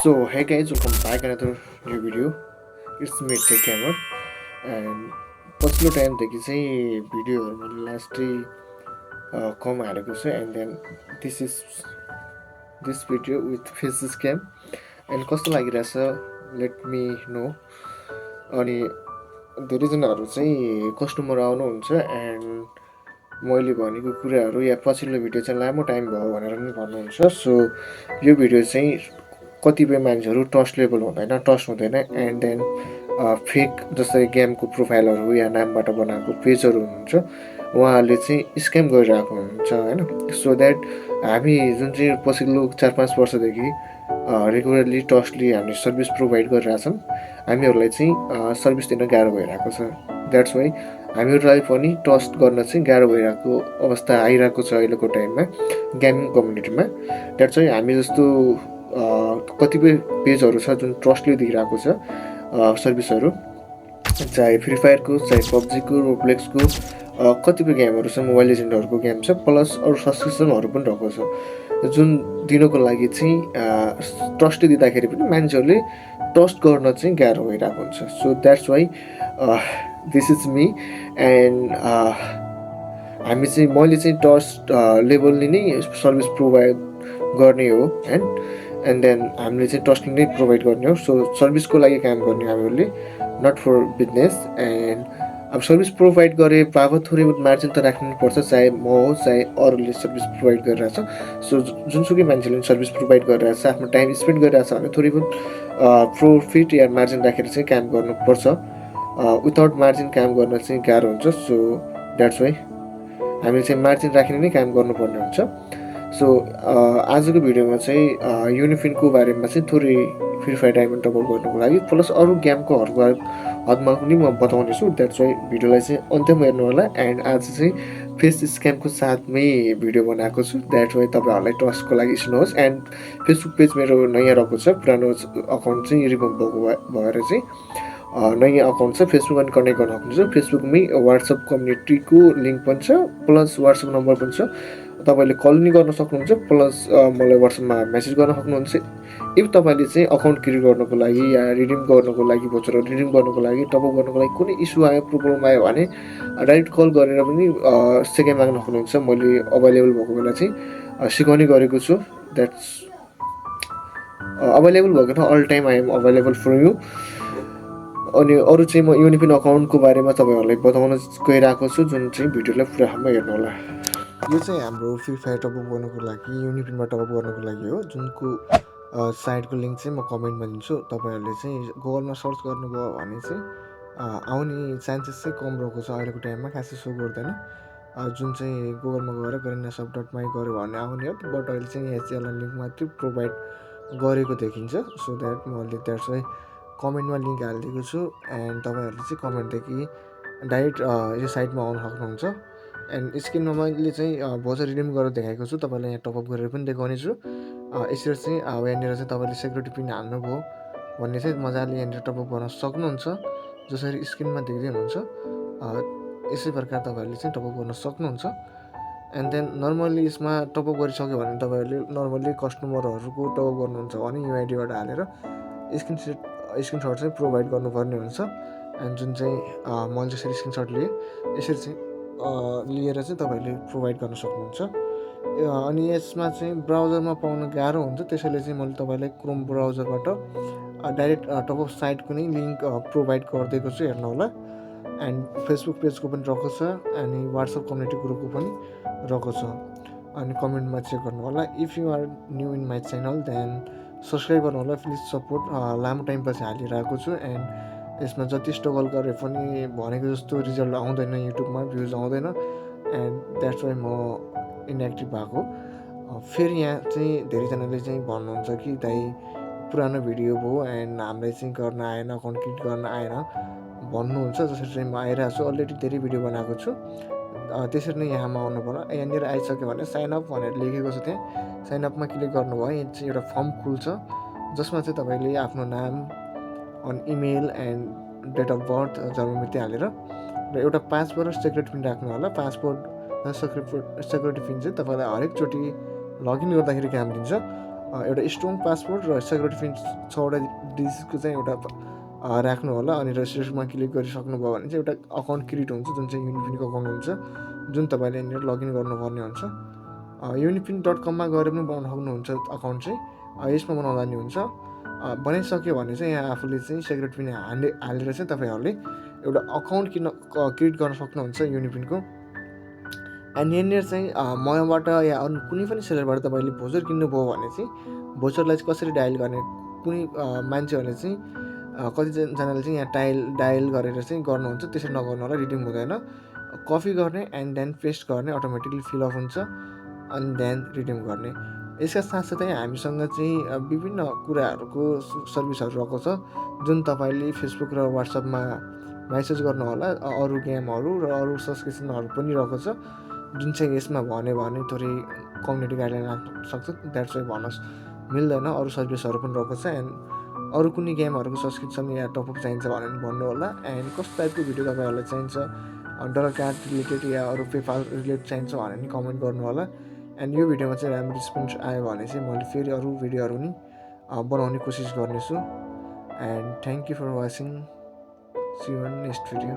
So hey guys, welcome back another new video. It's me Tech Gamer and पछिल्लो टाइमदेखि चाहिँ भिडियोहरू मैले लास्टै कम हालेको छु and then this video with face scam and कस्तो लागिरहेछ लेट मी नो। अनि धेरैजनाहरू चाहिँ कस्टमर आउनुहुन्छ एन्ड मैले भनेको कुराहरू या पछिल्लो भिडियो चाहिँ लामो टाइम भयो भनेर पनि भन्नुहुन्छ। सो यो भिडियो चाहिँ कतिपय मान्छेहरू ट्रस्टेबल हुँदैन, ट्रस्ट हुँदैन एन्ड देन फेक जस्तै गेमको प्रोफाइलहरू या नामबाट बनाएको पेजहरू हुनुहुन्छ, उहाँहरूले चाहिँ स्क्याम गरिरहेको हुन्छ होइन। सो द्याट हामी जुन चाहिँ पछिल्लो 4-5 वर्षदेखि रेगुलरली ट्रस्टली हामी सर्भिस प्रोभाइड गरिरहेछौँ, हामीहरूलाई चाहिँ सर्भिस दिन गाह्रो भइरहेको छ। द्याट्स वाइ हामीहरूलाई पनि ट्रस्ट गर्न चाहिँ गाह्रो भइरहेको अवस्था आइरहेको छ अहिलेको टाइममा गेमिङ कम्युनिटीमा। द्याट्स वाइ हामी जस्तो कतिपय पेजहरू छ जुन ट्रस्टली दिइरहेको छ सर्भिसहरू, चाहे फ्री फायरको, चाहे पब्जीको, रोब्लेक्सको, कतिपय गेमहरू छ, मोबाइल लेजेन्डहरूको गेम छ, प्लस अरू सब्सक्रिप्सनहरू पनि रहेको छ जुन दिनको लागि चाहिँ ट्रस्टले दिँदाखेरि पनि मान्छेहरूले ट्रस्ट गर्न चाहिँ गाह्रो भइरहेको हुन्छ। So that's why this is me and मैले चाहिँ ट्रस्ट लेभलले नै सर्भिस प्रोभाइड गर्ने हो एन्ड देन हामीले चाहिँ ट्रस्टले नै प्रोभाइड गर्ने हो। सो सर्भिसको लागि काम गर्ने हामीहरूले, नट फर बिजनेस। एन्ड अब सर्भिस प्रोभाइड गरे बाबत थोरै बहुत मार्जिन त राख्नुपर्छ, चाहे म हो चाहे अरूले सर्भिस प्रोभाइड गरिरहेछ। सो जुनसुकै मान्छेले सर्भिस प्रोभाइड गरिरहेछ, आफ्नो टाइम स्पेन्ड गरिरहेछ भने थोरै बहुत प्रफिट या मार्जिन राखेर चाहिँ काम गर्नुपर्छ। विदाउट मार्जिन काम गर्न चाहिँ गाह्रो हुन्छ। सो द्याट्स वाइ हामीले चाहिँ मार्जिन राखेर नै काम गर्नुपर्ने हुन्छ। सो आजको भिडियोमा चाहिँ युनिफिनको बारेमा चाहिँ थोरै फ्री फायर डायमन्ड टपअप गर्नुको लागि प्लस अरू गेमको हदमा पनि म बताउने छु। द्याट्स वाइ भिडियोलाई चाहिँ अन्त्यमा हेर्नु होला। एन्ड आज चाहिँ फेस स्क्यामको साथमै भिडियो बनाएको छु। द्याट्स वाइ तपाईँहरूलाई ट्रस्टको लागि सुन्नुहोस्। एन्ड फेसबुक पेज मेरो नयाँ रहेको छ, पुरानो अकाउन्ट चाहिँ रिमुभ भएको भएर चाहिँ नयाँ अकाउन्ट छ। फेसबुकमा पनि कनेक्ट गर्न सक्नुहुन्छ। फेसबुकमै वाट्सएप कम्युनिटीको लिङ्क पनि छ, प्लस वाट्सएप नम्बर पनि छ, तपाईँले कल नि गर्न सक्नुहुन्छ, प्लस मलाई वाट्सएपमा मेसेज गर्न सक्नुहुन्छ। इफ तपाईँले चाहिँ अकाउन्ट क्रिएट गर्नको लागि या रिडिम गर्नको लागि, भोचर रिडिम गर्नको लागि, टपअप गर्नको लागि कुनै इस्यु आयो, प्रब्लम आयो भने डाइरेक्ट कल गरेर पनि सेकेन्ड माग्न सक्नुहुन्छ। मैले अभाइलेबल भएको बेला चाहिँ सिकाउने गरेको छु। द्याट्स अभाइलेबल भएको all time I am available for you. अनि अरू चाहिँ म युनिफिन अकाउन्टको बारेमा तपाईँहरूलाई बताउन गइरहेको छु, जुन चाहिँ भिडियोलाई पुरा हाम्रो हेर्नु होला। यो चाहिँ हाम्रो फ्री फायर टपअप गर्नुको लागि, युनिफिनमा टपअप गर्नुको लागि हो, जुनको साइटको लिङ्क चाहिँ म कमेन्टमा दिन्छु। तपाईँहरूले चाहिँ गुगलमा सर्च गर्नुभयो भने चाहिँ आउने चान्सेस चाहिँ कम रहेको छ अहिलेको टाइममा, खासै सो गर्दैन। जुन चाहिँ गुगलमा गएर गरिनासप.my गऱ्यो भने आउने हो, बट अहिले चाहिँ एचएलएन लिङ्क मात्रै प्रोभाइड गरेको देखिन्छ। सो द्याट मैले द्याट्स वाइ कमेन्टमा लिङ्क हालिदिएको छु एन्ड तपाईँहरूले चाहिँ कमेन्टदेखि डाइरेक्ट यो साइटमा आउन सक्नुहुन्छ। एन्ड स्क्रिनमा मैले चाहिँ भोचर रिडिम गरेर देखाएको छु, तपाईँलाई यहाँ टपअप गरेर पनि देखाउने छु। यसरी चाहिँ यहाँनिर चाहिँ तपाईँले सेक्युरिटी पिन हाल्नुभयो भन्ने चाहिँ मजाले यहाँनिर टपअप गर्न सक्नुहुन्छ। जसरी स्क्रिनमा देख्दै हुनुहुन्छ यसै प्रकार तपाईँहरूले चाहिँ टपअप गर्न सक्नुहुन्छ। एन्ड देन नर्मल्ली यसमा टपअप गरिसक्यो भने तपाईँहरूले नर्मल्ली कस्टमरहरूको टपअप गर्नुहुन्छ भने युआइडीबाट हालेर स्क्रिनसट चाहिँ प्रोभाइड गर्नुपर्ने हुन्छ। एन्ड जुन चाहिँ मैले जसरी स्क्रिनसट लिएँ यसरी चाहिँ लिएर चाहिँ तपाईँहरूले प्रोभाइड गर्न सक्नुहुन्छ। अनि यसमा चाहिँ ब्राउजरमा पाउन गाह्रो हुन्छ, त्यसैले चाहिँ मैले तपाईँलाई क्रोम ब्राउजरबाट डाइरेक्ट टपअप साइटको नै लिङ्क प्रोभाइड गरिदिएको छु, हेर्नु होला। एन्ड फेसबुक पेजको पनि रहेको छ, अनि वाट्सएप कम्युनिटी ग्रुपको पनि रहेको छ, अनि कमेन्टमा चेक गर्नु होला। If you are new in my channel then subscribe गर्नु होला, प्लिज सपोर्ट। लामो टाइमपछि हालिरहेको छु एन्ड यसमा जति स्ट्रगल गरे पनि भनेको जस्तो रिजल्ट आउँदैन, युट्युबमा भ्युज आउँदैन। एन्ड द्याट्स वाइ म इनएक्टिभ भएको। फेरि यहाँ चाहिँ धेरैजनाले चाहिँ भन्नुहुन्छ कि दाइ पुरानो भिडियो भयो एन्ड हामीलाई चाहिँ गर्न आएन, अकाउन्ट क्रिएट गर्न आएन भन्नुहुन्छ। जसरी चाहिँ म आइरहेको छु, अलरेडी धेरै भिडियो बनाएको छु। त्यसरी नै यहाँमा आउनु पर्यो। यहाँनिर आइसक्यो भने साइनअप भनेर लेखेको छ, त्यहाँ साइनअपमा क्लिक गर्नुभयो, यहाँ चाहिँ एउटा फर्म खुल्छ जसमा चाहिँ तपाईँले आफ्नो नाम अनि email and date of birth, जन्ममिति हालेर र एउटा पासवर्ड र सेक्रेट पिन राख्नु होला। पासवर्ड र सेक्युरिटी पिन चाहिँ तपाईँलाई हरेकचोटि लगइन गर्दाखेरि काम दिन्छ। एउटा स्ट्रङ पासवर्ड र सेक्युरिटी पिन 6वटा डिजिटको चाहिँ एउटा राख्नु होला। अनि रजिस्ट्रेसनमा क्लिक गरिसक्नुभयो भने चाहिँ एउटा अकाउन्ट क्रिएट हुन्छ, जुन चाहिँ युनिफिनको अकाउन्ट हुन्छ, जुन तपाईँले यहाँनिर लगइन गर्नुपर्ने हुन्छ। unifin.com-मा गएर पनि बनाउन सक्नुहुन्छ अकाउन्ट चाहिँ, यसमा बनाउँदा नि हुन्छ। बनाइसक्यो भने चाहिँ यहाँ आफूले चाहिँ सेक्युरिटी पिन हालेर चाहिँ तपाईँहरूले एउटा अकाउन्ट क्रिएट गर्न सक्नुहुन्छ युनिफिनको। एन्ड यहाँनिर चाहिँ मबाट या अरू कुनै पनि सेलरबाट तपाईँले भोचर किन्नुभयो भने चाहिँ भोचरलाई चाहिँ कसरी डायल गर्ने, कुनै मान्छेहरूले चाहिँ कतिजनाले चाहिँ यहाँ डायल गरेर चाहिँ गर्नुहुन्छ, त्यसरी नगर्नु होला, रिडिम हुँदैन। कपी गर्ने एन्ड देन पेस्ट गर्ने, अटोमेटिकली फिलअप हुन्छ अनि देन रिडिम गर्ने। यसका साथसाथै हामीसँग चाहिँ विभिन्न कुराहरूको सर्भिसहरू रहेको छ, जुन तपाईँले फेसबुक र वाट्सएपमा मेसेज गर्नु होला। अरू गेमहरू र अरू सब्सक्रिप्सनहरू पनि रहेको छ, जुन चाहिँ यसमा भन्यो भने थोरै कम्युनिटी गाइडलाइन लाग्न सक्छ, द्याट्स वाइ भन्न मिल्दैन। अरू सर्भिसहरू पनि रहेको छ। एन्ड अरू कुनै गेमहरूको सब्सक्रिप्सन या टपअप चाहिन्छ भने पनि भन्नु होला। एन्ड कस्तो टाइपको भिडियो तपाईँहरूलाई चाहिन्छ, डलर कार्ड रिलेटेड या अरू पेपाल रिलेटेड चाहिन्छ भने पनि कमेन्ट गर्नु होला। एन्ड यो भिडियोमा चाहिँ राम्रो रेस्पोन्स आयो भने चाहिँ मैले फेरि अरू भिडियोहरू पनि बनाउने कोसिस गर्नेछु। And thank you for watching, see you in next video.